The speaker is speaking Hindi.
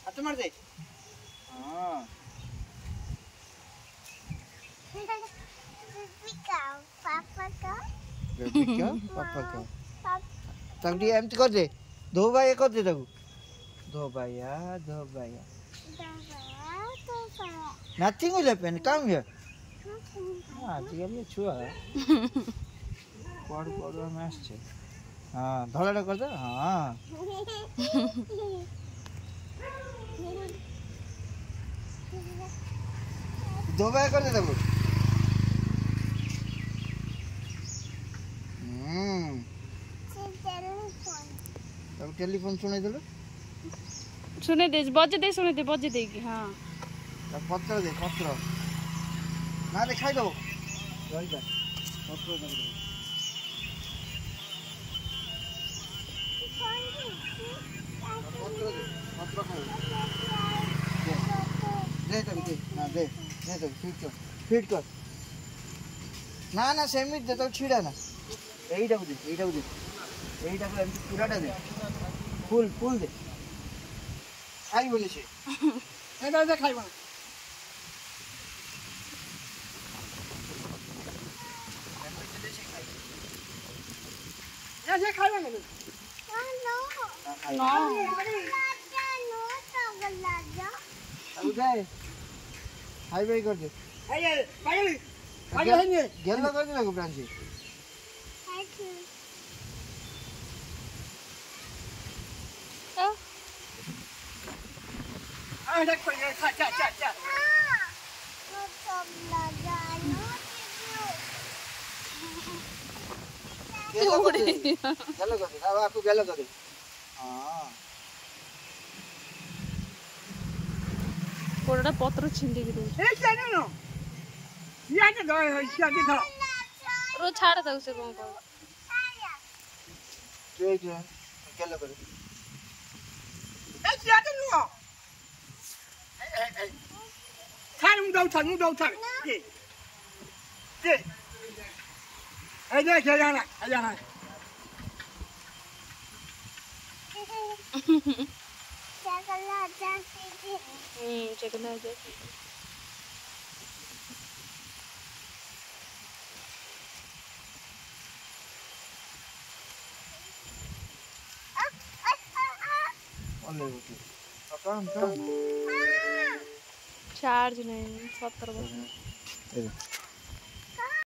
हाथ मार दे। हाँ बेबी का पापा का तब डी एम्प्टी कर दे। दो भाई कर दे तब दो भैया nothing will happen come here हाँ ठीक है छुआ पढ़ में आसছে हाँ धलाटा कर दे हाँ दो भाई कर दे तब तब टेलीफोन सुने दे बजे दे सुने दे बजे देगी हाँ पत्र दे पत्र ना देखाई दो रही जा पत्र दे पत्र खाओ दे तब दे ना दे तब फिट कर ना सेमिट दे तो छिड़ा ना এইটা দে এইটা করে আমি পুরাটা দে ফুল দে খাই বলেছে এটা দে খাইব না ये खाइबा ना नो अब दे हाई बाई कर दे ए पागल है ये गेल कर दे ना को branch Đây quay đây cha nó cầm là dài nó गेलो कर दे अब आपको गेलो कर दे हां कोड़ा पत्र छिंडी के दे ए जाने नो या के गए हो या के था रो छाड़ दे उसे कौन को जो गेलो कर ए जाने नो खान मुंह उठा ये ए दे क्या जाना चकला जाती चकला जाती ओले उठी काम चार्ज नहीं 70 बजे